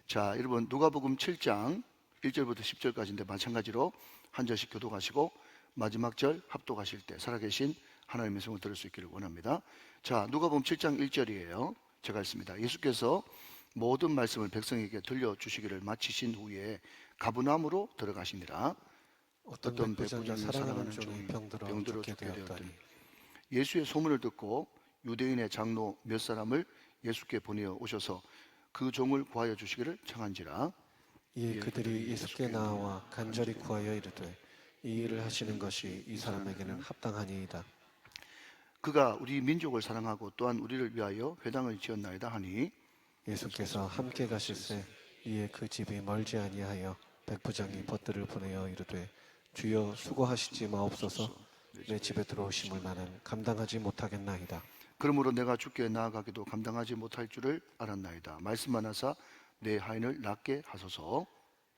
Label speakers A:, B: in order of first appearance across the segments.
A: 자, 여러분 누가복음 7장 1절부터 10절까지인데 마찬가지로 한 절씩 교독하시고 마지막 절 합독하실 때 살아계신 하나님의 말씀을 들을 수 있기를 원합니다. 자, 누가복음 7장 1절이에요. 제가 읽습니다. 예수께서 모든 말씀을 백성에게 들려주시기를 마치신 후에 가버나움으로 들어가시니라.
B: 어떤 백부장이 사랑하는 종이 병들어 죽게 되었더니
A: 예수의 소문을 듣고 유대인의 장로 몇 사람을 예수께 보내어 오셔서 그 종을 구하여 주시기를 청한지라.
B: 이에 그들이 예수께 나와 간절히 구하여 이르되 이 일을 하시는 것이 이 사람에게는 합당하니이다.
A: 그가 우리 민족을 사랑하고 또한 우리를 위하여 회당을 지었나이다 하니
B: 예수께서 함께 가실새 이에 그 집이 멀지 아니하여 백부장이 벗들을 보내어 이르되 주여 수고하시지 마옵소서. 내 집에 들어오심을 나는 감당하지 못하겠나이다.
A: 그러므로 내가 주께 나아가기도 감당하지 못할 줄을 알았나이다. 말씀만 하사 내 하인을 낫게 하소서.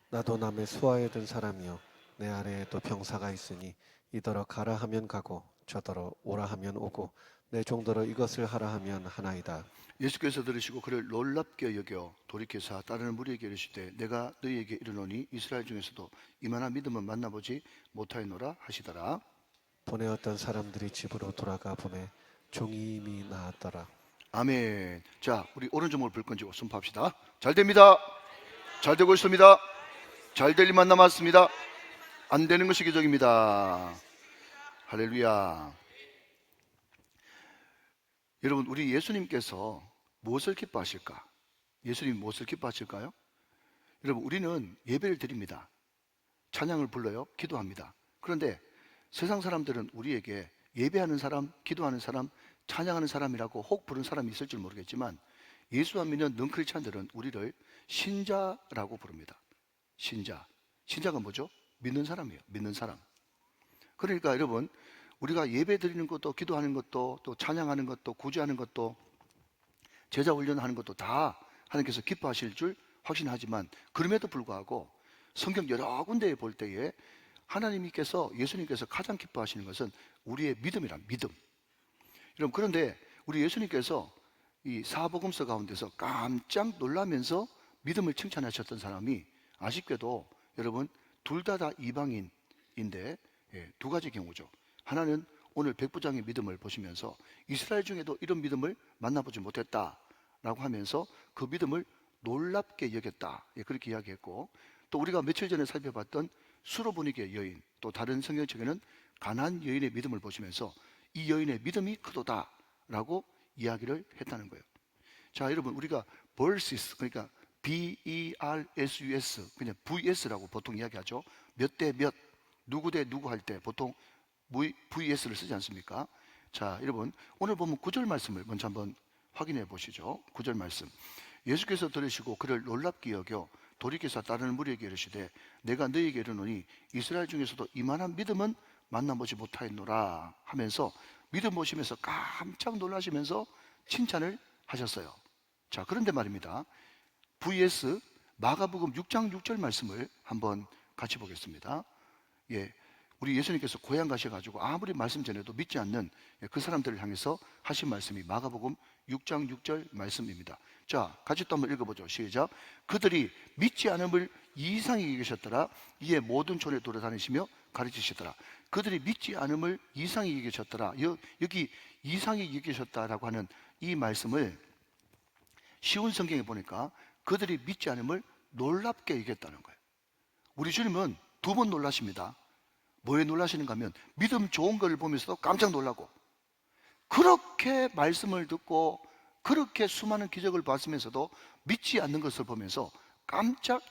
B: 나도 남의 수하에 든 사람이요 내 아래에도 병사가 있으니 이더러 가라 하면 가고 저더러 오라 하면 오고 내 종더러 이것을 하라 하면 하나이다.
A: 예수께서 들으시고 그를 놀랍게 여겨 돌이켜서 따르는 무리에게 이르시되 내가 너희에게 이르노니 이스라엘 중에서도 이만한 믿음은 만나보지 못하였노라 하시더라.
B: 보내었던 사람들이 집으로 돌아가 보매 종이 이미 나았더라.
A: 아멘. 자, 우리 오른손을 불끈 쥐고 선포합시다. 잘 됩니다. 잘 되고 있습니다. 잘 될 일만 남았습니다. 안 되는 것이 기적입니다. 할렐루야. 여러분, 우리 예수님께서 무엇을 기뻐하실까? 예수님이 무엇을 기뻐하실까요? 여러분, 우리는 예배를 드립니다. 찬양을 불러요. 기도합니다. 그런데 세상 사람들은 우리에게 예배하는 사람, 기도하는 사람, 찬양하는 사람이라고 혹 부른 사람이 있을지 모르겠지만 예수 안 믿는 능크리스찬들은 우리를 신자라고 부릅니다. 신자. 신자가 뭐죠? 믿는 사람이에요. 믿는 사람. 그러니까 여러분, 우리가 예배 드리는 것도 기도하는 것도 또 찬양하는 것도 구제하는 것도 제자 훈련하는 것도 다 하나님께서 기뻐하실 줄 확신하지만 그럼에도 불구하고 성경 여러 군데에 볼 때에 하나님께서 예수님께서 가장 기뻐하시는 것은 우리의 믿음이란 믿음. 여러분, 그런데 우리 예수님께서 이 사복음서 가운데서 깜짝 놀라면서 믿음을 칭찬하셨던 사람이 아쉽게도 여러분 둘 다 이방인인데 두 가지 경우죠. 하나는 오늘 백부장의 믿음을 보시면서 이스라엘 중에도 이런 믿음을 만나보지 못했다라고 하면서 그 믿음을 놀랍게 여겼다. 그렇게 이야기했고 또 우리가 며칠 전에 살펴봤던 수로보니게 여인 또 다른 성경책에는 가나안 여인의 믿음을 보시면서 이 여인의 믿음이 크도다라고 이야기를 했다는 거예요. 자, 여러분 우리가 versus 그러니까 BERSUS 그냥 VS라고 보통 이야기하죠. 몇 대 몇 누구 대 누구 할 때 보통 VS를 쓰지 않습니까? 자, 여러분 오늘 보면 9절 말씀을 먼저 한번 확인해 보시죠. 9절 말씀. 예수께서 들으시고 그를 놀랍게 여겨 돌이켜서 따르는 무리에게 이르시되 내가 너희에게 이르노니 이스라엘 중에서도 이만한 믿음은 만나보지 못하였노라 하면서 믿음 보시면서 깜짝 놀라시면서 칭찬을 하셨어요. 자, 그런데 말입니다. VS 마가복음 6장 6절 말씀을 한번 같이 보겠습니다. 예, 우리 예수님께서 고향 가셔가지고 아무리 말씀 전해도 믿지 않는 그 사람들을 향해서 하신 말씀이 마가복음 6장 6절 말씀입니다. 자, 같이 또 한번 읽어보죠. 시작. 그들이 믿지 않음을 이상히 여기셨더라. 이에 모든 촌에 돌아다니시며 가르치시더라. 그들이 믿지 않음을 이상히 여기셨더라. 여기 이상히 여기셨다라고 하는 이 말씀을 쉬운 성경에 보니까 그들이 믿지 않음을 놀랍게 여겼다는 거예요. 우리 주님은 두 번 놀라십니다. 뭐에 놀라시는가 하면 믿음 좋은 걸 보면서도 깜짝 놀라고 그렇게 말씀을 듣고 그렇게 수많은 기적을 봤으면서도 믿지 않는 것을 보면서 깜짝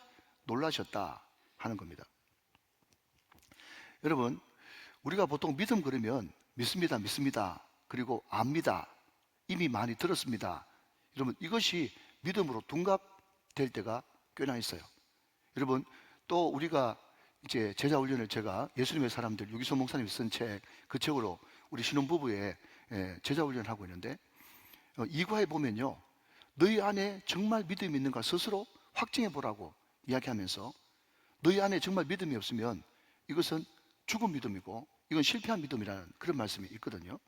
A: 놀라셨다 하는 겁니다. 여러분, 우리가 보통 믿음 그러면 믿습니다, 믿습니다. 그리고 압니다. 이미 많이 들었습니다. 여러분, 이것이 믿음으로 둔갑될 때가 꽤나 있어요. 여러분, 또 우리가 이제 제자 훈련을 제가 예수님의 사람들 유기소 목사님이 쓴 책, 그 책으로 우리 신혼부부의 제자 훈련을 하고 있는데 이과에 보면요, 너희 안에 정말 믿음이 있는가 스스로 확증해 보라고 이야기하면서 너희 안에 정말 믿음이 없으면 이것은 죽은 믿음이고 이건 실패한 믿음이라는 그런 말씀이 있거든요.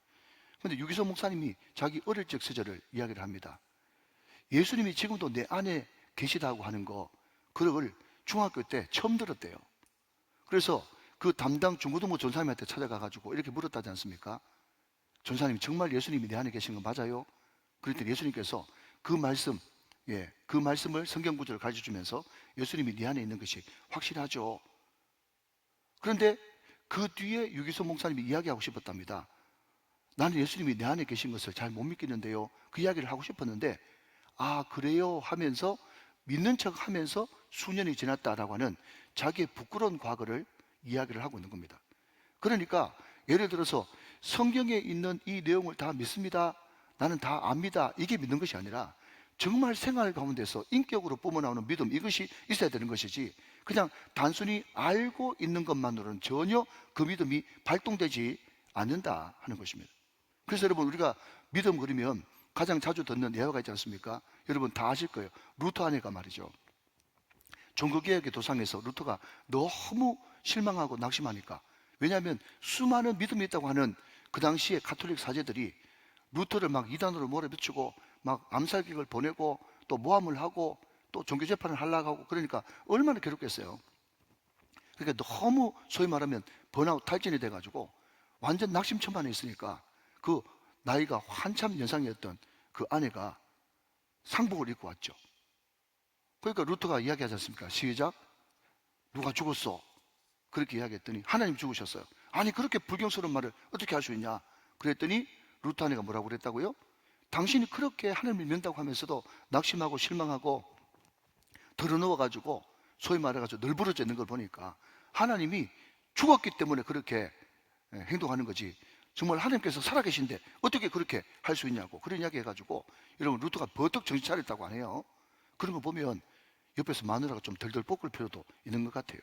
A: 그런데 유기소 목사님이 자기 어릴 적 시절을 이야기를 합니다. 예수님이 지금도 내 안에 계시다고 하는 거, 그걸 중학교 때 처음 들었대요. 그래서 그 담당 중고등부 전사님한테 찾아가가지고 이렇게 물었다지 않습니까? 전사님, 정말 예수님이 내 안에 계신 거 맞아요? 그랬더니 예수님께서 그 말씀, 그 말씀을 성경 구절을 가르쳐 주면서 예수님이 네 안에 있는 것이 확실하죠. 그런데 그 뒤에 유기소 목사님이 이야기하고 싶었답니다. 나는 예수님이 내 안에 계신 것을 잘 못 믿겠는데요. 그 이야기를 하고 싶었는데, 아, 그래요 하면서 믿는 척 하면서 수년이 지났다라고 하는 자기의 부끄러운 과거를 이야기를 하고 있는 겁니다. 그러니까 예를 들어서 성경에 있는 이 내용을 다 믿습니다, 나는 다 압니다, 이게 믿는 것이 아니라 정말 생활 가운데서 인격으로 뿜어나오는 믿음, 이것이 있어야 되는 것이지, 그냥 단순히 알고 있는 것만으로는 전혀 그 믿음이 발동되지 않는다 하는 것입니다. 그래서 여러분, 우리가 믿음 그러면 가장 자주 듣는 예화가 있지 않습니까? 여러분 다 아실 거예요. 루터 아내가 말이죠, 종교개혁의 도상에서 루터가 너무 실망하고 낙심하니까, 왜냐하면 수많은 믿음이 있다고 하는 그 당시에 가톨릭 사제들이 루터를 막 이단으로 몰아붙이고 막 암살객을 보내고 또 모함을 하고 또 종교재판을 하려고 하고, 그러니까 얼마나 괴롭겠어요. 그러니까 너무 소위 말하면 번아웃 탈진이 돼가지고 완전 낙심천만에 있으니까 그 나이가 한참 연상이었던 그 아내가 상복을 입고 왔죠. 그러니까 루터가 이야기하지 않습니까? 시작. 누가 죽었어? 그렇게 이야기했더니 하나님 죽으셨어요. 아니, 그렇게 불경스러운 말을 어떻게 할 수 있냐? 그랬더니 루터 아내가 뭐라고 그랬다고요? 당신이 그렇게 하나님을 믿는다고 하면서도 낙심하고 실망하고 덜어누워가지고 소위 말해가지고 널브러져 있는 걸 보니까 하나님이 죽었기 때문에 그렇게 행동하는 거지, 정말 하나님께서 살아계신데 어떻게 그렇게 할 수 있냐고 그런 이야기 해가지고, 여러분 루터가 버떡 정신 차렸다고 하네요. 그런 거 보면 옆에서 마누라가 좀 덜덜 볶을 필요도 있는 것 같아요.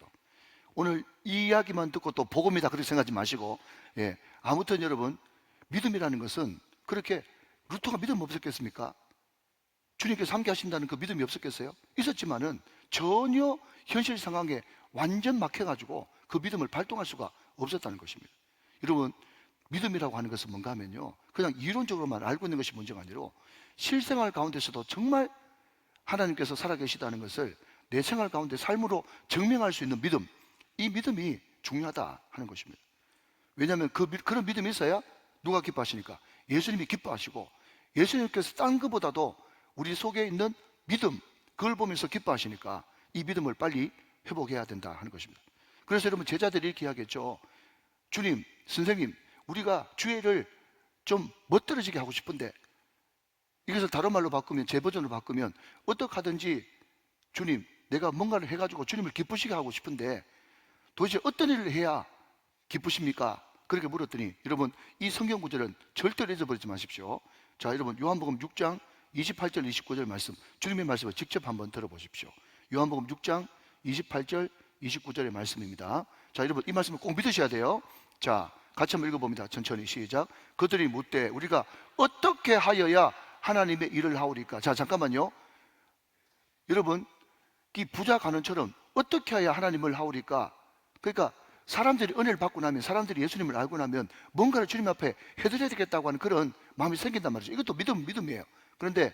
A: 오늘 이 이야기만 듣고 또 복음이다 그렇게 생각하지 마시고, 아무튼 여러분, 믿음이라는 것은 그렇게 루터가 믿음 없었겠습니까? 주님께서 함께 하신다는 그 믿음이 없었겠어요? 있었지만은 전혀 현실 상황에 완전 막혀가지고 그 믿음을 발동할 수가 없었다는 것입니다. 여러분, 믿음이라고 하는 것은 뭔가 하면요, 그냥 이론적으로만 알고 있는 것이 문제가 아니라 실생활 가운데서도 정말 하나님께서 살아계시다는 것을 내 생활 가운데 삶으로 증명할 수 있는 믿음, 이 믿음이 중요하다 하는 것입니다. 왜냐하면 그런 믿음이 있어야 누가 기뻐하시니까? 예수님이 기뻐하시고, 예수님께서 딴 것보다도 우리 속에 있는 믿음, 그걸 보면서 기뻐하시니까 이 믿음을 빨리 회복해야 된다 하는 것입니다. 그래서 여러분, 제자들이 이렇게 이야기했죠. 주님, 선생님, 우리가 주의를 좀 멋들어지게 하고 싶은데, 이것을 다른 말로 바꾸면, 제 버전으로 바꾸면, 어떻게 하든지 주님, 내가 뭔가를 해가지고 주님을 기쁘시게 하고 싶은데 도대체 어떤 일을 해야 기쁘십니까? 그렇게 물었더니, 여러분, 이 성경 구절은 절대로 잊어버리지 마십시오. 자, 여러분, 요한복음 6장 28절 29절 말씀, 주님의 말씀을 직접 한번 들어보십시오. 요한복음 6장 28절 29절의 말씀입니다. 자, 여러분, 이 말씀을 꼭 믿으셔야 돼요. 자, 같이 한번 읽어봅니다. 천천히 시작. 그들이 묻되 우리가 어떻게 하여야 하나님의 일을 하오리까? 자, 잠깐만요. 여러분, 이 부자 간원처럼 어떻게 해야 하나님을 하오리까? 그러니까 사람들이 은혜를 받고 나면, 사람들이 예수님을 알고 나면 뭔가를 주님 앞에 해드려야 되겠다고 하는 그런 마음이 생긴단 말이죠. 이것도 믿음이에요. 그런데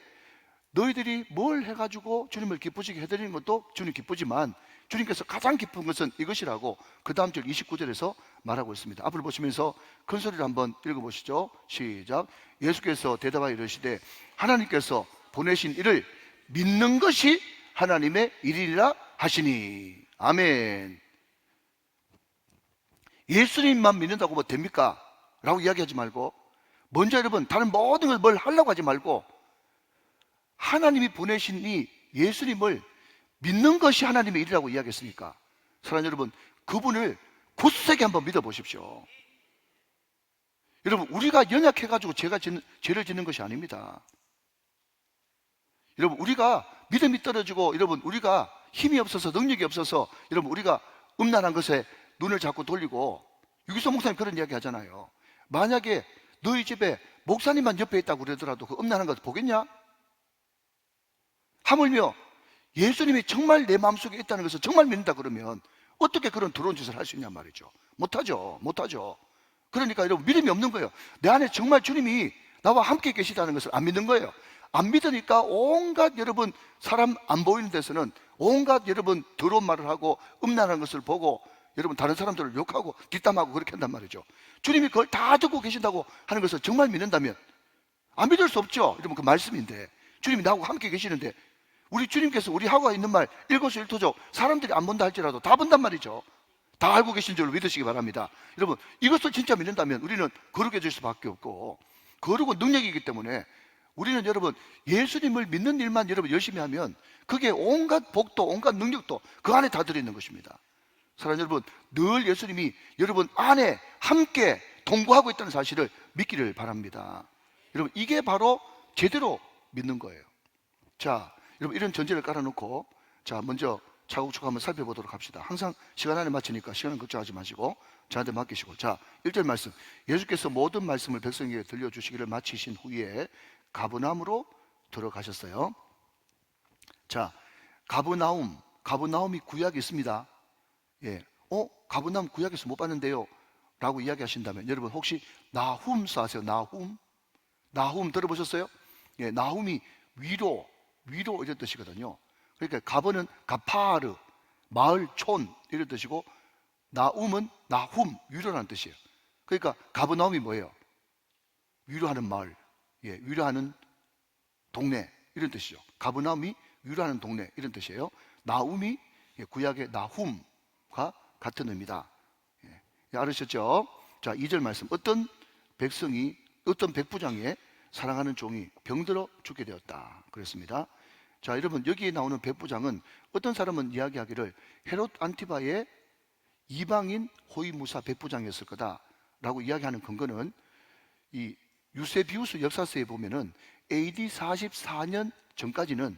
A: 너희들이 뭘 해가지고 주님을 기쁘시게 해드리는 것도 주님 기쁘지만 주님께서 가장 기쁜 것은 이것이라고 그 다음 절 29절에서 말하고 있습니다. 앞을 보시면서 큰 소리로 한번 읽어보시죠. 시작. 예수께서 대답하여 이르시되 하나님께서 보내신 이를 믿는 것이 하나님의 일이라 하시니. 아멘. 예수님만 믿는다고 뭐 됩니까? 라고 이야기하지 말고, 먼저 여러분, 다른 모든 걸 뭘 하려고 하지 말고 하나님이 보내신 이 예수님을 믿는 것이 하나님의 일이라고 이야기했으니까, 사랑하는 여러분, 그분을 굳세게 한번 믿어보십시오. 여러분, 우리가 연약해가지고 죄를 짓는 것이 아닙니다. 여러분, 우리가 믿음이 떨어지고, 여러분, 우리가 힘이 없어서, 능력이 없어서, 여러분, 우리가 음란한 것에 눈을 자꾸 돌리고, 유기소 목사님 그런 이야기 하잖아요. 만약에 너희 집에 목사님만 옆에 있다고 그러더라도 그 음란한 것 보겠냐? 하물며 예수님이 정말 내 마음속에 있다는 것을 정말 믿는다 그러면 어떻게 그런 더러운 짓을 할 수 있냔 말이죠. 못하죠. 그러니까 여러분, 믿음이 없는 거예요. 내 안에 정말 주님이 나와 함께 계시다는 것을 안 믿는 거예요. 안 믿으니까 온갖 여러분 사람 안 보이는 데서는 온갖 여러분 더러운 말을 하고 음란한 것을 보고 여러분 다른 사람들을 욕하고 뒷담하고 그렇게 한단 말이죠. 주님이 그걸 다 듣고 계신다고 하는 것을 정말 믿는다면 안 믿을 수 없죠. 여러분 그 말씀인데 주님이 나하고 함께 계시는데 우리 주님께서 우리하고 있는 말 일거수일투족 사람들이 안 본다 할지라도 다 본단 말이죠. 다 알고 계신 줄 믿으시기 바랍니다. 여러분 이것을 진짜 믿는다면 우리는 거룩해질 수밖에 없고 거룩은 능력이기 때문에 우리는 여러분 예수님을 믿는 일만 여러분 열심히 하면 그게 온갖 복도 온갖 능력도 그 안에 다 들어있는 것입니다. 사랑하는 여러분 늘 예수님이 여러분 안에 함께 동거하고 있다는 사실을 믿기를 바랍니다. 여러분 이게 바로 제대로 믿는 거예요. 자 여러분 이런 전제를 깔아놓고 자 먼저 차곡차곡 한번 살펴보도록 합시다. 항상 시간 안에 맞추니까 시간은 걱정하지 마시고 저한테 맡기시고 자 1절 말씀 예수께서 모든 말씀을 백성에게 들려주시기를 마치신 후에 가버나움으로 들어가셨어요. 자 가버나움이 구약에 있습니다. 예, 가버나움 구약에서 못 봤는데요 라고 이야기하신다면 여러분 혹시 나훔스 아세요? 나훔 들어보셨어요? 예, 나훔이 위로 이런 뜻이거든요. 그러니까 가버는 가파르 마을 촌 이런 뜻이고 나훔은 나훔 위로라는 뜻이에요. 그러니까 가버나움이 뭐예요? 위로하는 마을, 예, 위로하는 동네 이런 뜻이죠. 가버나움이 위로하는 동네 이런 뜻이에요. 나훔이 구약의 나훔과 같은 의미다. 예, 알으셨죠? 자 2절 말씀 어떤 백부장의 사랑하는 종이 병들어 죽게 되었다 그랬습니다. 자 여러분 여기에 나오는 백부장은 어떤 사람은 이야기하기를 헤롯 안티바의 이방인 호위무사 백부장이었을 거다라고 이야기하는 근거는 이 유세비우스 역사서에 보면은 AD 44년 전까지는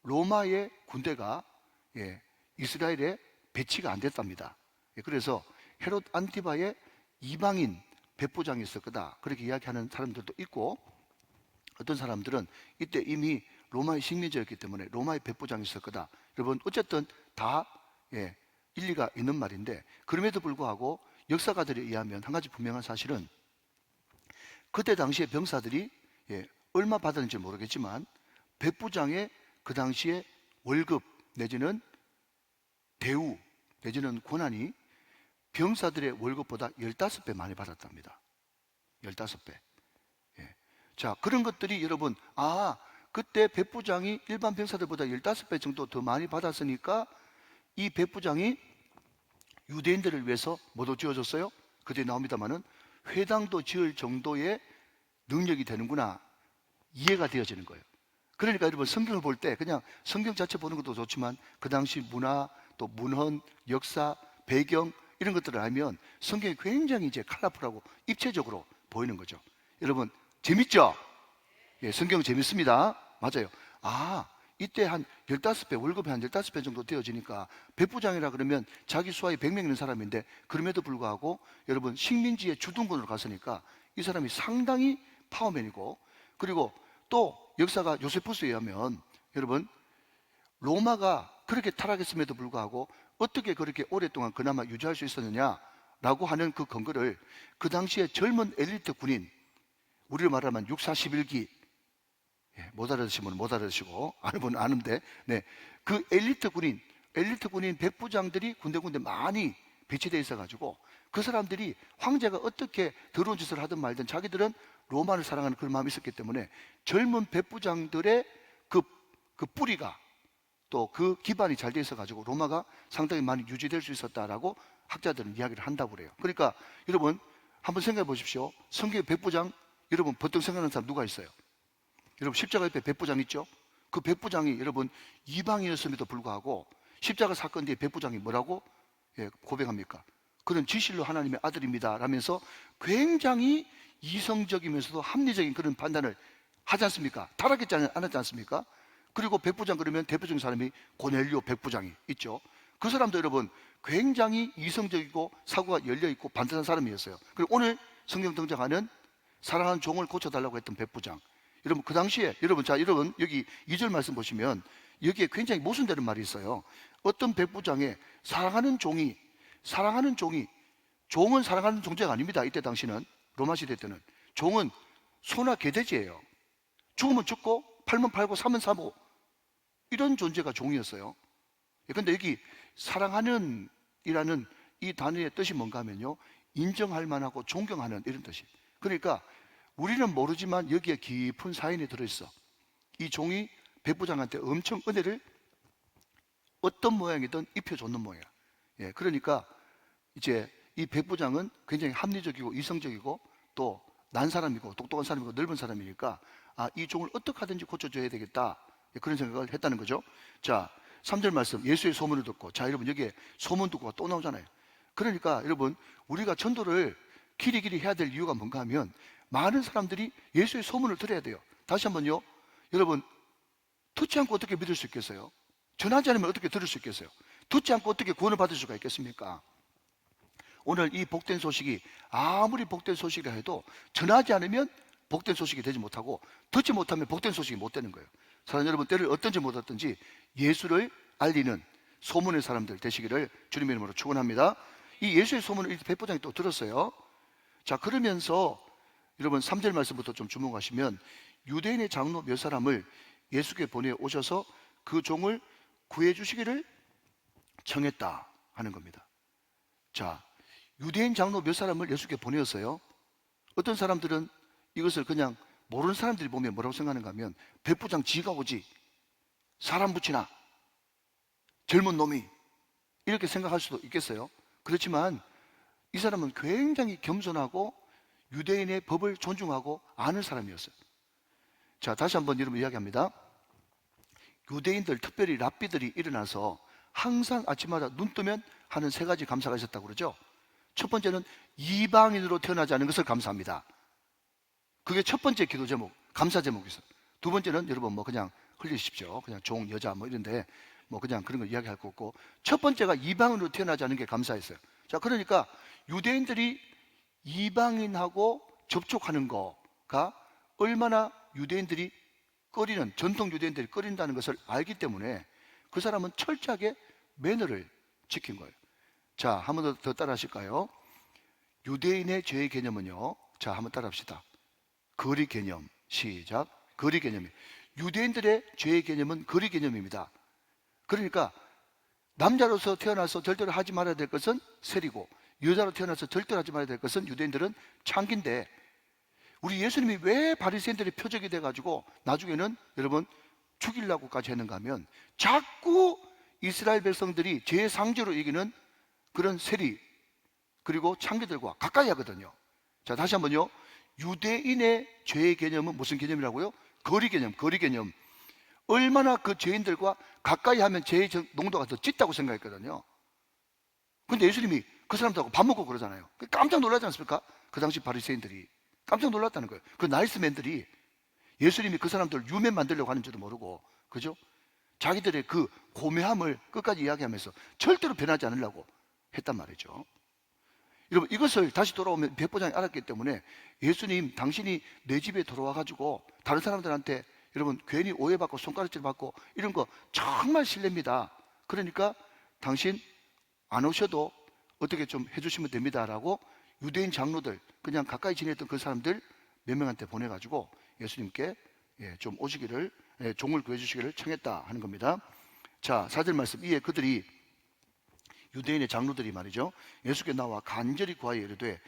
A: 로마의 군대가 이스라엘에 배치가 안 됐답니다. 그래서 헤롯 안티바의 이방인 백부장이 있을 거다 그렇게 이야기하는 사람들도 있고 어떤 사람들은 이때 이미 로마의 식민지였기 때문에 로마의 백부장이 있을 거다. 여러분 어쨌든 다 일리가 있는 말인데 그럼에도 불구하고 역사가들에 의하면 한 가지 분명한 사실은 그때 당시에 병사들이 얼마 받았는지 모르겠지만 백부장의 그 당시에 월급 내지는 대우 내지는 권한이 병사들의 월급보다 15배 많이 받았답니다. 15배. 자 그런 것들이 여러분 그때 백부장이 일반 병사들보다 15배 정도 더 많이 받았으니까 이 백부장이 유대인들을 위해서 뭐도 지어줬어요? 그때 나옵니다마는 회당도 지을 정도의 능력이 되는구나 이해가 되어지는 거예요. 그러니까 여러분 성경을 볼 때 그냥 성경 자체 보는 것도 좋지만 그 당시 문화 또 문헌 역사 배경 이런 것들을 알면 성경이 굉장히 이제 컬러풀하고 입체적으로 보이는 거죠. 여러분 재밌죠? 예, 성경 재밌습니다. 맞아요. 이때 한 15배 월급이 한 15배 정도 되어지니까 백부장이라 그러면 자기 수하에 100명 있는 사람인데 그럼에도 불구하고 여러분 식민지의 주둔군으로 갔으니까 이 사람이 상당히 파워맨이고 그리고 또 역사가 요세푸스에 의하면 여러분 로마가 그렇게 타락했음에도 불구하고 어떻게 그렇게 오랫동안 그나마 유지할 수 있었느냐라고 하는 그 근거를 그 당시에 젊은 엘리트 군인 우리로 말하면 641기 못 알아듣시면 못 알아듣시고 아는 분은 아는데 그 엘리트 군인 백부장들이 군데군데 많이 배치되어 있어가지고 그 사람들이 황제가 어떻게 더러운 짓을 하든 말든 자기들은 로마를 사랑하는 그런 마음이 있었기 때문에 젊은 백부장들의 그 뿌리가 또 그 기반이 잘 돼 있어가지고 로마가 상당히 많이 유지될 수 있었다라고 학자들은 이야기를 한다고 그래요. 그러니까 여러분 한번 생각해 보십시오. 성경의 백부장 여러분 보통 생각하는 사람 누가 있어요? 여러분 십자가 옆에 백부장 있죠? 그 백부장이 여러분 이방이었음에도 불구하고 십자가 사건 뒤에 백부장이 뭐라고 고백합니까? 그는 진실로 하나님의 아들입니다 라면서 굉장히 이성적이면서도 합리적인 그런 판단을 하지 않습니까? 타락했지 않았지 않습니까? 그리고 백부장 그러면 대표적인 사람이 고넬료 백부장이 있죠. 그 사람도 여러분 굉장히 이성적이고 사고가 열려있고 반듯한 사람이었어요. 그리고 오늘 성경 등장하는 사랑하는 종을 고쳐달라고 했던 백부장 여러분 그 당시에 여러분 여기 2절 말씀 보시면 여기에 굉장히 모순되는 말이 있어요. 어떤 백부장의 사랑하는 종은 사랑하는 존재가 아닙니다. 이때 당시는 로마 시대 때는 종은 소나 개돼지예요. 죽으면 죽고 팔면 팔고 사면 사고 이런 존재가 종이었어요. 그런데 여기 사랑하는 이라는 이 단어의 뜻이 뭔가 하면요, 인정할 만하고 존경하는 이런 뜻이. 그러니까 우리는 모르지만 여기에 깊은 사연이 들어있어. 이 종이 백부장한테 엄청 은혜를 어떤 모양이든 입혀줬는 모양이야. 예, 그러니까 이제 이 백부장은 굉장히 합리적이고 이성적이고 또 난 사람이고 똑똑한 사람이고 넓은 사람이니까 이 종을 어떻게 하든지 고쳐줘야 되겠다, 그런 생각을 했다는 거죠. 자, 3절 말씀, 예수의 소문을 듣고. 자, 여러분 여기에 소문 듣고가 또 나오잖아요. 그러니까 여러분 우리가 전도를 길이길이 해야 될 이유가 뭔가 하면 많은 사람들이 예수의 소문을 들어야 돼요. 다시 한번요, 여러분 듣지 않고 어떻게 믿을 수 있겠어요? 전하지 않으면 어떻게 들을 수 있겠어요? 듣지 않고 어떻게 구원을 받을 수가 있겠습니까? 오늘 이 복된 소식이 아무리 복된 소식이라 해도 전하지 않으면 복된 소식이 되지 못하고 듣지 못하면 복된 소식이 못 되는 거예요. 사랑하는 여러분, 때를 어떤지 못 어떤지 예수를 알리는 소문의 사람들 되시기를 주님의 이름으로 축원합니다. 이 예수의 소문을 백부장이 또 들었어요. 자, 그러면서 여러분 3절 말씀부터 좀 주목하시면 유대인의 장로 몇 사람을 예수께 보내 오셔서 그 종을 구해 주시기를 청했다 하는 겁니다. 자, 유대인 장로 몇 사람을 예수께 보내었어요. 어떤 사람들은 이것을 그냥 모르는 사람들이 보면 뭐라고 생각하는가 하면 백부장 지가 오지, 사람 붙이나 젊은 놈이, 이렇게 생각할 수도 있겠어요. 그렇지만 이 사람은 굉장히 겸손하고 유대인의 법을 존중하고 아는 사람이었어요. 자, 다시 한번 여러분 이야기합니다. 유대인들, 특별히 랍비들이 일어나서 항상 아침마다 눈 뜨면 하는 세 가지 감사가 있었다고 그러죠. 첫 번째는 이방인으로 태어나지 않은 것을 감사합니다. 그게 첫 번째 기도 제목, 감사 제목이었어요. 두 번째는 여러분 뭐 그냥 흘리십시오. 그냥 종, 여자 뭐 이런데 뭐 그냥 그런 거 이야기할 거 없고, 첫 번째가 이방인으로 태어나지 않은 게 감사했어요. 자, 그러니까 유대인들이 이방인하고 접촉하는 거가 얼마나 유대인들이 꺼리는, 전통 유대인들이 꺼린다는 것을 알기 때문에 그 사람은 철저하게 매너를 지킨 거예요. 자, 한 번 더 따라 하실까요? 유대인의 죄의 개념은요, 자, 한번 따라 합시다. 거리 개념. 시작. 거리 개념이. 유대인들의 죄의 개념은 거리 개념입니다. 그러니까 남자로서 태어나서 절대로 하지 말아야 될 것은 세리고, 여자로 태어나서 절대로 하지 말아야 될 것은 유대인들은 창기인데, 우리 예수님이 왜 바리새인들의 표적이 돼가지고 나중에는 여러분 죽이려고까지 했는가 하면 자꾸 이스라엘 백성들이 제3제로 여기는 그런 세리 그리고 창기들과 가까이 하거든요. 자, 다시 한번요. 유대인의 죄의 개념은 무슨 개념이라고요? 거리 개념, 거리 개념. 얼마나 그 죄인들과 가까이 하면 죄의 농도가 더 짙다고 생각했거든요. 근데 예수님이 그 사람들하고 밥 먹고 그러잖아요. 깜짝 놀라지 않습니까? 그 당시 바리새인들이 깜짝 놀랐다는 거예요. 그 나이스맨들이 예수님이 그 사람들 유맨 만들려고 하는 줄도 모르고, 그죠? 자기들의 그 고매함을 끝까지 이야기하면서 절대로 변하지 않으려고 했단 말이죠. 여러분, 이것을 다시 돌아오면 백부장이 알았기 때문에 예수님, 당신이 내 집에 들어와 가지고 다른 사람들한테 여러분 괜히 오해받고 손가락질 받고 이런 거 정말 실례입니다. 그러니까 당신 안 오셔도 어떻게 좀 해주시면 됩니다 라고 유대인 장로들, 그냥 가까이 지냈던 그 사람들 몇 명한테 보내가지고 예수님께 좀 오시기를, 종을 구해주시기를 청했다 하는 겁니다. 자, 4절 말씀. 이에 그들이, 유대인의 장로들이 말이죠, 예수께 나와 간절히 구하여 이르되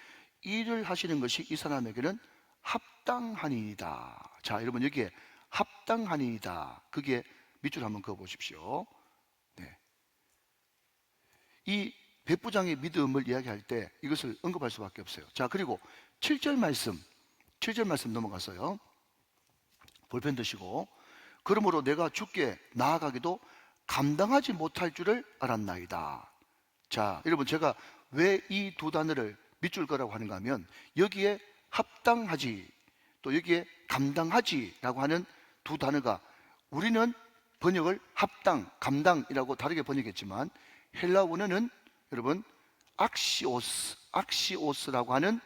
A: 일을 하시는 것이 이 사람에게는 합당하니이다. 자, 여러분 여기에 합당하니이다, 그게 밑줄 한번 그어보십시오. 네. 이 백부장의 믿음을 이야기할 때 이것을 언급할 수밖에 없어요. 자, 그리고 7절 말씀 넘어가서요. 볼펜 드시고, 그러므로 내가 주께 나아가기도 감당하지 못할 줄을 알았나이다. 자, 여러분 제가 왜 이 두 단어를 밑줄 거라고 하는가 하면 여기에 합당하지, 또 여기에 감당하지라고 하는 두 단어가 우리는 번역을 합당, 감당이라고 다르게 번역했지만 헬라 원어는 여러분 악시오스라고 하는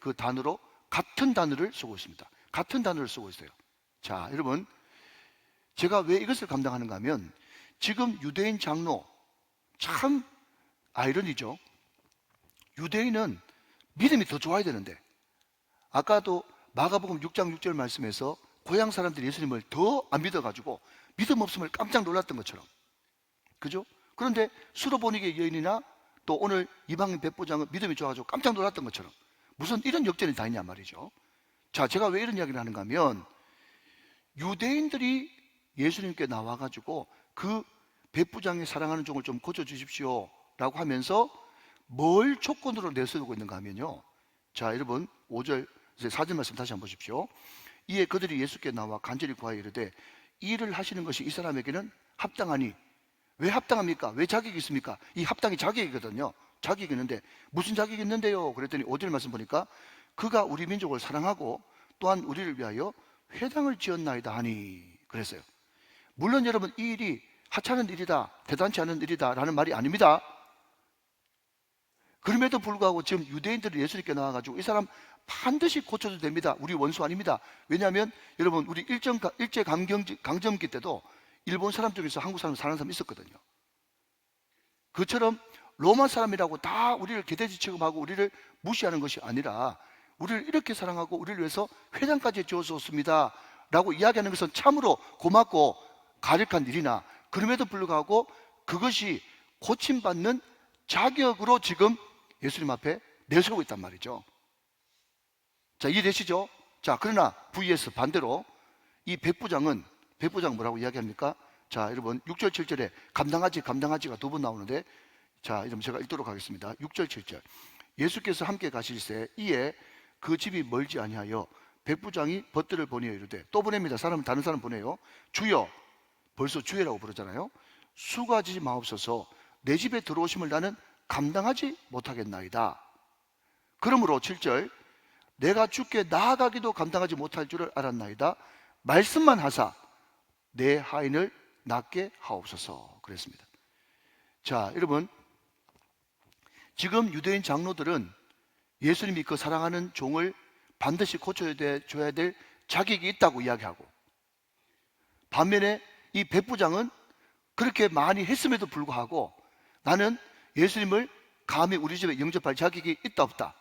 A: 그 단어로 같은 단어를 쓰고 있습니다. 같은 단어를 쓰고 있어요. 자, 여러분 제가 왜 이것을 감당하는가 하면 지금 유대인 장로, 참 아이러니죠. 유대인은 믿음이 더 좋아야 되는데, 아까도 마가복음 6장 6절 말씀에서 고향 사람들이 예수님을 더 안 믿어가지고 믿음 없음을 깜짝 놀랐던 것처럼, 그죠? 그런데 수로보니게 여인이나 또 오늘 이방인 백부장은 믿음이 좋아가지고 깜짝 놀랐던 것처럼 무슨 이런 역전이 다 있냐 말이죠. 자, 제가 왜 이런 이야기를 하는가 하면, 유대인들이 예수님께 나와가지고 그 백부장이 사랑하는 종을 좀 고쳐주십시오 라고 하면서 뭘 조건으로 내세우고 있는가 하면요, 자 여러분 5절 4절 말씀 다시 한번 보십시오. 이에 그들이 예수께 나와 간절히 구하여 이르되 이 일을 하시는 것이 이 사람에게는 합당하니. 왜 합당합니까? 왜 자격이 있습니까? 이 합당이 자격이거든요. 자격이 있는데 무슨 자격이 있는데요? 그랬더니 5절 말씀 보니까 그가 우리 민족을 사랑하고 또한 우리를 위하여 회당을 지었나이다 하니 그랬어요. 물론 여러분 이 일이 하찮은 일이다, 대단치 않은 일이다 라는 말이 아닙니다. 그럼에도 불구하고 지금 유대인들이 예수님께 나와가지고 이 사람 반드시 고쳐도 됩니다. 우리 원수 아닙니다. 왜냐하면 여러분 우리 일제 강점기 때도 일본 사람 중에서 한국 사람 사는 사람 있었거든요. 그처럼 로마 사람이라고 다 우리를 개돼지 취급하고 우리를 무시하는 것이 아니라 우리를 이렇게 사랑하고 우리를 위해서 회당까지 지어주었습니다 라고 이야기하는 것은 참으로 고맙고 가력한 일이나, 그럼에도 불구하고 그것이 고침받는 자격으로 지금 예수님 앞에 내세우고 있단 말이죠. 자, 이해되시죠? 자, 그러나 vs 반대로 이 백부장은 뭐라고 이야기합니까? 자, 여러분 6절 7절에 감당하지가 두 번 나오는데, 자, 이러면 제가 읽도록 하겠습니다. 6절 7절. 예수께서 함께 가실새 이에 그 집이 멀지 아니하여 백부장이 벗들을 보내어 이르되, 또 보냅니다. 다른 사람 보내요. 주여, 벌써 주여라고 부르잖아요. 수고하지 마옵소서. 내 집에 들어오심을 나는 감당하지 못하겠나이다. 그러므로 7절, 내가 주께 나아가기도 감당하지 못할 줄을 알았나이다. 말씀만 하사 내 하인을 낫게 하옵소서. 그랬습니다. 자, 여러분 지금 유대인 장로들은 예수님이 그 사랑하는 종을 반드시 고쳐줘야 될 자격이 있다고 이야기하고, 반면에 이 백부장은 그렇게 많이 했음에도 불구하고 나는 예수님을 감히 우리 집에 영접할 자격이 있다 없다?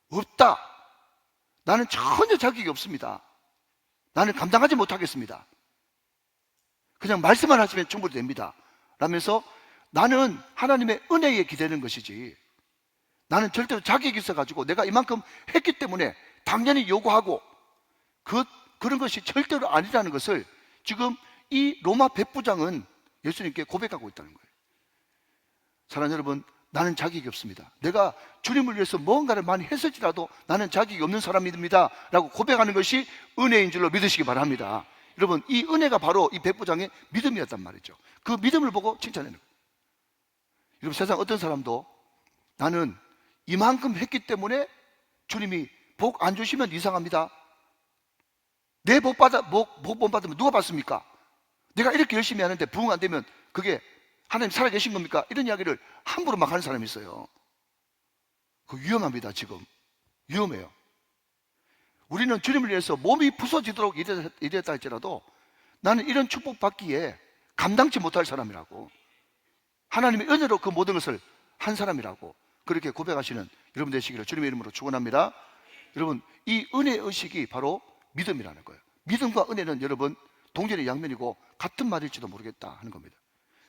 A: 없다. 나는 전혀 자격이 없습니다. 나는 감당하지 못하겠습니다. 그냥 말씀만 하시면 충분히 됩니다 라면서 나는 하나님의 은혜에 기대는 것이지, 나는 절대로 자격이 있어가지고 내가 이만큼 했기 때문에 당연히 요구하고 그런 것이 절대로 아니라는 것을 지금 이 로마 백부장은 예수님께 고백하고 있다는 거예요. 사랑하는 여러분, 나는 자격이 없습니다. 내가 주님을 위해서 뭔가를 많이 했을지라도 나는 자격이 없는 사람입니다 라고 고백하는 것이 은혜인 줄로 믿으시기 바랍니다. 여러분, 이 은혜가 바로 이 백부장의 믿음이었단 말이죠. 그 믿음을 보고 칭찬하는 거예요. 여러분, 세상 어떤 사람도 나는 이만큼 했기 때문에 주님이 복 안 주시면 이상합니다. 내 복 못 받으면 누가 받습니까? 내가 이렇게 열심히 하는데 부응 안 되면 그게 하나님 살아계신 겁니까? 이런 이야기를 함부로 막 하는 사람이 있어요. 그거 위험합니다. 지금 위험해요. 우리는 주님을 위해서 몸이 부서지도록 일했다 할지라도 나는 이런 축복 받기에 감당치 못할 사람이라고, 하나님의 은혜로 그 모든 것을 한 사람이라고 그렇게 고백하시는 여러분 되시기를 주님의 이름으로 축원합니다. 여러분, 이 은혜 의식이 바로 믿음이라는 거예요. 믿음과 은혜는 여러분 동전의 양면이고 같은 말일지도 모르겠다 하는 겁니다.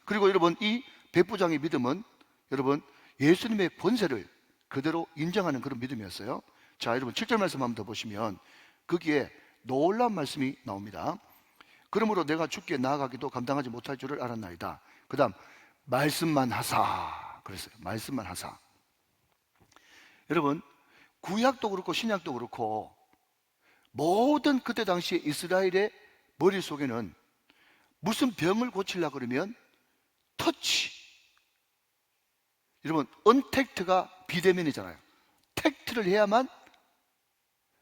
A: 그리고 여러분, 이 백부장의 믿음은 여러분 예수님의 권세를 그대로 인정하는 그런 믿음이었어요. 자, 여러분 7절 말씀 한번 더 보시면 거기에 놀라운 말씀이 나옵니다. 그러므로 내가 주께 나아가기도 감당하지 못할 줄을 알았나이다. 그 다음 말씀만 하사 그랬어요. 말씀만 하사. 여러분, 구약도 그렇고 신약도 그렇고 모든 그때 당시에 이스라엘의 머릿속에는 무슨 병을 고치려고 그러면 터치, 여러분 언택트가 비대면이잖아요. 택트를 해야만,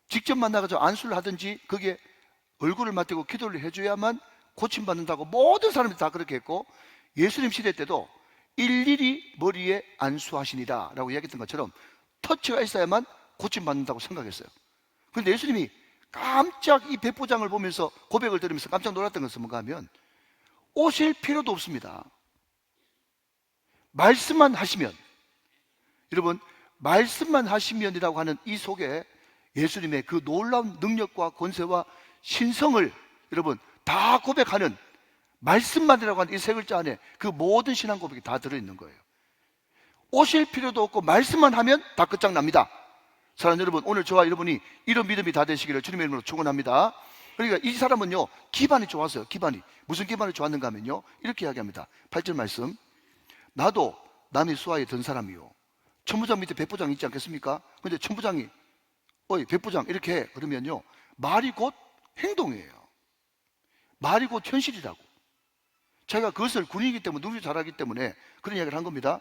A: 직접 만나가지고 안수를 하든지 거기에 얼굴을 맞대고 기도를 해줘야만 고침받는다고 모든 사람들이 다 그렇게 했고, 예수님 시대 때도 일일이 머리에 안수하시니라 라고 이야기했던 것처럼 터치가 있어야만 고침받는다고 생각했어요. 그런데 예수님이 깜짝 이 백부장을 보면서 고백을 들으면서 깜짝 놀랐던 것은 뭔가 하면 오실 필요도 없습니다. 말씀만 하시면, 여러분 말씀만 하시면이라고 하는 이 속에 예수님의 그 놀라운 능력과 권세와 신성을 여러분 다 고백하는 말씀만이라고 하는 이 세 글자 안에 그 모든 신앙 고백이 다 들어있는 거예요. 오실 필요도 없고 말씀만 하면 다 끝장납니다. 사랑하는 여러분, 오늘 저와 여러분이 이런 믿음이 다 되시기를 주님의 이름으로 축원합니다. 그러니까 이 사람은요, 기반이 좋았어요. 기반이. 무슨 기반이 좋았는가 하면요, 이렇게 이야기합니다. 8절 말씀. 나도 남의 수하에 든 사람이요, 천부장 밑에 백부장 있지 않겠습니까? 근데 천부장이 어이 백부장 이렇게 해. 그러면요, 말이 곧 행동이에요. 말이 곧 현실이라고. 자기가 그것을 군인이기 때문에 누구도 잘하기 때문에 그런 이야기를 한 겁니다.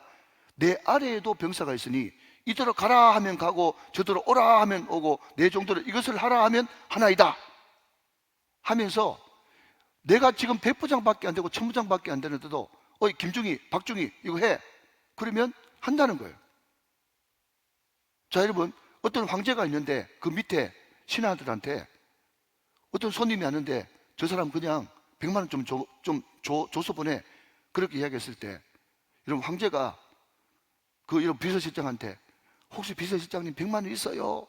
A: 내 아래에도 병사가 있으니 이대로 가라 하면 가고 저대로 오라 하면 오고 내 정도로 이것을 하라 하면 하나이다 하면서 내가 지금 백부장밖에 안 되고 천부장밖에 안 되는데도 어이 김중희 박중희 이거 해 그러면 한다는 거예요. 자, 여러분, 어떤 황제가 있는데 그 밑에 신하들한테 어떤 손님이 왔는데 저 사람 그냥 100만 원 좀 줘서 보내 그렇게 이야기했을 때 여러분, 황제가 그 이런 비서실장한테 혹시 비서실장님 100만 원 있어요?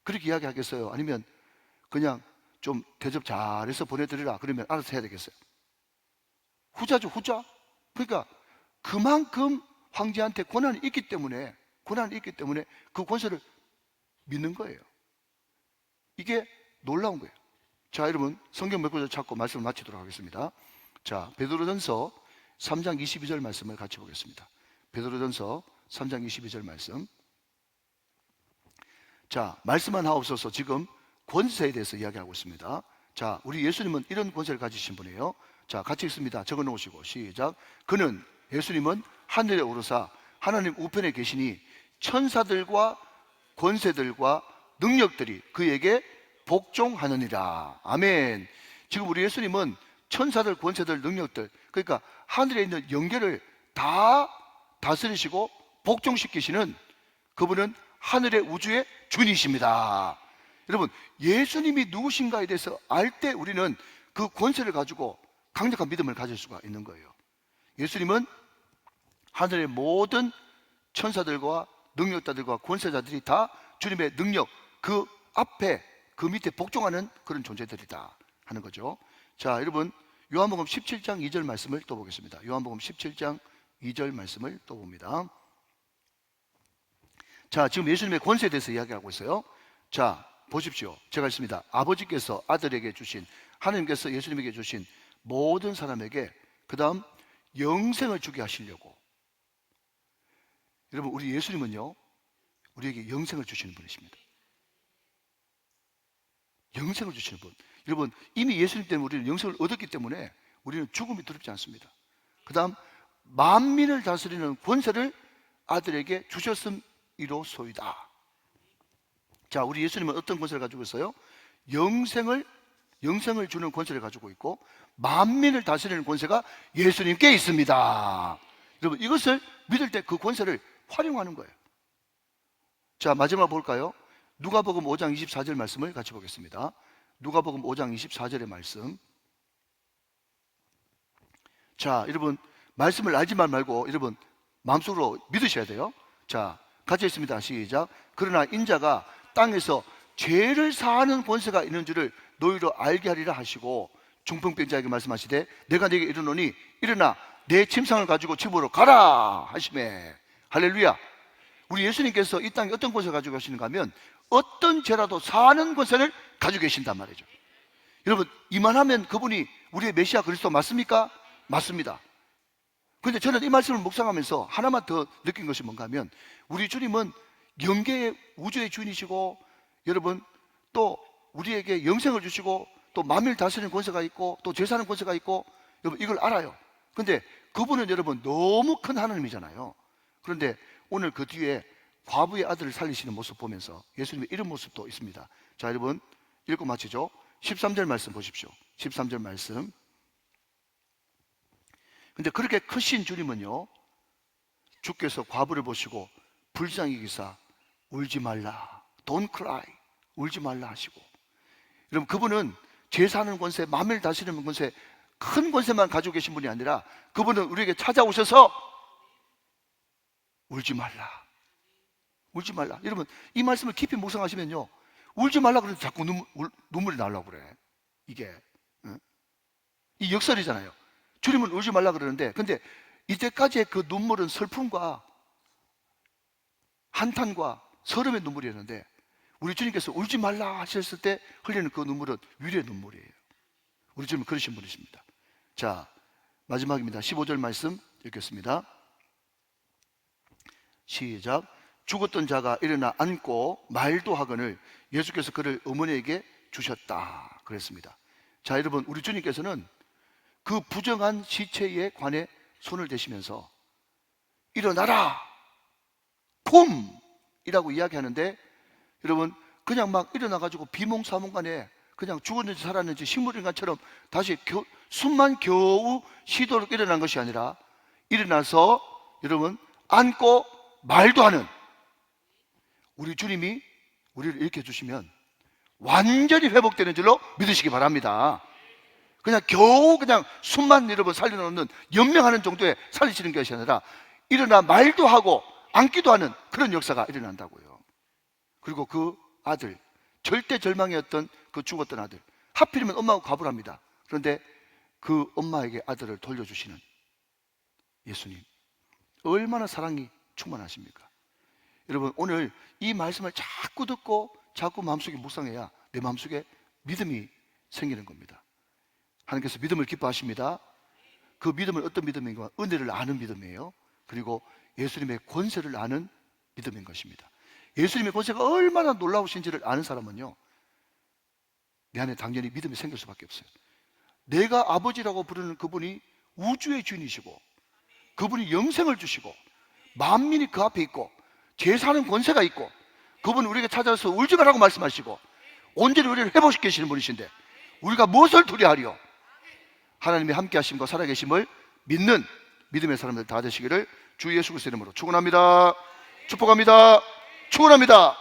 A: 그렇게 이야기하겠어요? 아니면 그냥 좀 대접 잘해서 보내드리라 그러면 알아서 해야 되겠어요? 후자죠, 후자. 그러니까 그만큼 황제한테 권한이 있기 때문에 그 권세를 믿는 거예요. 이게 놀라운 거예요. 자, 여러분, 성경 몇 구절 찾고 말씀을 마치도록 하겠습니다. 자, 베드로전서 3장 22절 말씀을 같이 보겠습니다. 베드로전서 3장 22절 말씀. 자, 말씀만 하옵소서. 지금 권세에 대해서 이야기하고 있습니다. 자, 우리 예수님은 이런 권세를 가지신 분이에요. 자, 같이 읽습니다. 적어 놓으시고 시작. 그는, 예수님은 하늘에 오르사 하나님 우편에 계시니 천사들과 권세들과 능력들이 그에게 복종하느니라. 아멘. 지금 우리 예수님은 천사들, 권세들, 능력들, 그러니까 하늘에 있는 영계를 다 다스리시고 복종시키시는 그분은 하늘의 우주의 주인이십니다. 여러분, 예수님이 누구신가에 대해서 알 때 우리는 그 권세를 가지고 강력한 믿음을 가질 수가 있는 거예요. 예수님은 하늘의 모든 천사들과 능력자들과 권세자들이 다 주님의 능력, 그 앞에 그 밑에 복종하는 그런 존재들이다 하는 거죠. 자, 여러분, 요한복음 17장 2절 말씀을 또 보겠습니다. 요한복음 17장 2절 말씀을 또 봅니다. 자, 지금 예수님의 권세에 대해서 이야기하고 있어요. 자, 보십시오. 제가 읽습니다. 아버지께서 아들에게 주신, 하나님께서 예수님에게 주신 모든 사람에게 그 다음 영생을 주게 하시려고. 여러분, 우리 예수님은요, 우리에게 영생을 주시는 분이십니다. 영생을 주시는 분. 여러분, 이미 예수님 때문에 우리는 영생을 얻었기 때문에 우리는 죽음이 두렵지 않습니다. 그 다음 만민을 다스리는 권세를 아들에게 주셨음이로소이다. 자, 우리 예수님은 어떤 권세를 가지고 있어요? 영생을 주는 권세를 가지고 있고 만민을 다스리는 권세가 예수님께 있습니다. 여러분, 이것을 믿을 때 그 권세를 활용하는 거예요. 자, 마지막 볼까요? 누가복음 5장 24절 말씀을 같이 보겠습니다. 누가복음 5장 24절의 말씀. 자, 여러분, 말씀을 알지만 말고 여러분 마음속으로 믿으셔야 돼요. 자, 같이 읽습니다. 시작. 그러나 인자가 땅에서 죄를 사하는 권세가 있는 줄을 너희로 알게 하리라 하시고 중풍병자에게 말씀하시되 내가 네게 이르노니 일어나 내 침상을 가지고 집으로 가라 하시매. 할렐루야. 우리 예수님께서 이 땅에 어떤 권세를 가지고 계시는가 하면 어떤 죄라도 사하는 권세를 가지고 계신단 말이죠. 여러분, 이만하면 그분이 우리의 메시아 그리스도 맞습니까? 맞습니다. 그런데 저는 이 말씀을 묵상하면서 하나만 더 느낀 것이 뭔가 하면 우리 주님은 영계의 우주의 주인이시고 여러분 또 우리에게 영생을 주시고 또 만민을 다스리는 권세가 있고 또 죄 사는 권세가 있고 여러분 이걸 알아요. 그런데 그분은 여러분 너무 큰 하나님이잖아요. 그런데 오늘 그 뒤에 과부의 아들을 살리시는 모습 보면서 예수님의 이런 모습도 있습니다. 자, 여러분 읽고 마치죠. 13절 말씀 보십시오. 13절 말씀. 근데 그렇게 크신 주님은요, 주께서 과부를 보시고 불쌍히 여기사 울지 말라, don't cry, 울지 말라 하시고, 여러분 그분은 죄 사는 권세, 만민을 다스리는 권세, 큰 권세만 가지고 계신 분이 아니라 그분은 우리에게 찾아오셔서 울지 말라, 울지 말라. 여러분 이 말씀을 깊이 묵상하시면요, 울지 말라 그러는데 자꾸 눈물이 나려고 그래. 이게 이 역설이잖아요. 주님은 울지 말라 그러는데, 근데 이때까지의 그 눈물은 슬픔과 한탄과 서름의 눈물이었는데, 우리 주님께서 울지 말라 하셨을 때 흘리는 그 눈물은 위로의 눈물이에요. 우리 주님은 그러신 분이십니다. 자, 마지막입니다. 15절 말씀 읽겠습니다. 시작. 죽었던 자가 일어나 앉고 말도 하거늘 예수께서 그를 어머니에게 주셨다 그랬습니다. 자, 여러분, 우리 주님께서는 그 부정한 시체에 관해 손을 대시면서 일어나라 폼! 이라고 이야기하는데, 여러분, 그냥 막 일어나가지고 비몽사몽간에 그냥 죽었는지 살았는지 식물인간처럼 다시 숨만 겨우 쉬도록 일어난 것이 아니라, 일어나서 여러분 앉고 말도 하는 우리 주님이 우리를 일으켜 주시면 완전히 회복되는 줄로 믿으시기 바랍니다. 그냥 겨우 그냥 숨만 여러분 살려놓는 연명하는 정도에 살리시는 것이 아니라 일어나 말도 하고 앉기도 하는 그런 역사가 일어난다고요. 그리고 그 아들, 절대 절망이었던 그 죽었던 아들, 하필이면 엄마하고 가불합니다. 그런데 그 엄마에게 아들을 돌려주시는 예수님, 얼마나 사랑이 충만하십니까? 여러분, 오늘 이 말씀을 자꾸 듣고 자꾸 마음속에 묵상해야 내 마음속에 믿음이 생기는 겁니다. 하나님께서 믿음을 기뻐하십니다. 그 믿음은 어떤 믿음인가? 은혜를 아는 믿음이에요. 그리고 예수님의 권세를 아는 믿음인 것입니다. 예수님의 권세가 얼마나 놀라우신지를 아는 사람은요, 내 안에 당연히 믿음이 생길 수밖에 없어요. 내가 아버지라고 부르는 그분이 우주의 주인이시고, 그분이 영생을 주시고, 만민이 그 앞에 있고, 제사하는 권세가 있고, 그분은 우리에게 찾아와서 울지 말라고 말씀하시고 온전히 우리를 회복시키시는 분이신데 우리가 무엇을 두려하리요? 하나님이 함께 하심과 살아계심을 믿는 믿음의 사람들 다 되시기를 주 예수 그리스도의 이름으로 축원합니다. 축복합니다. 축원합니다.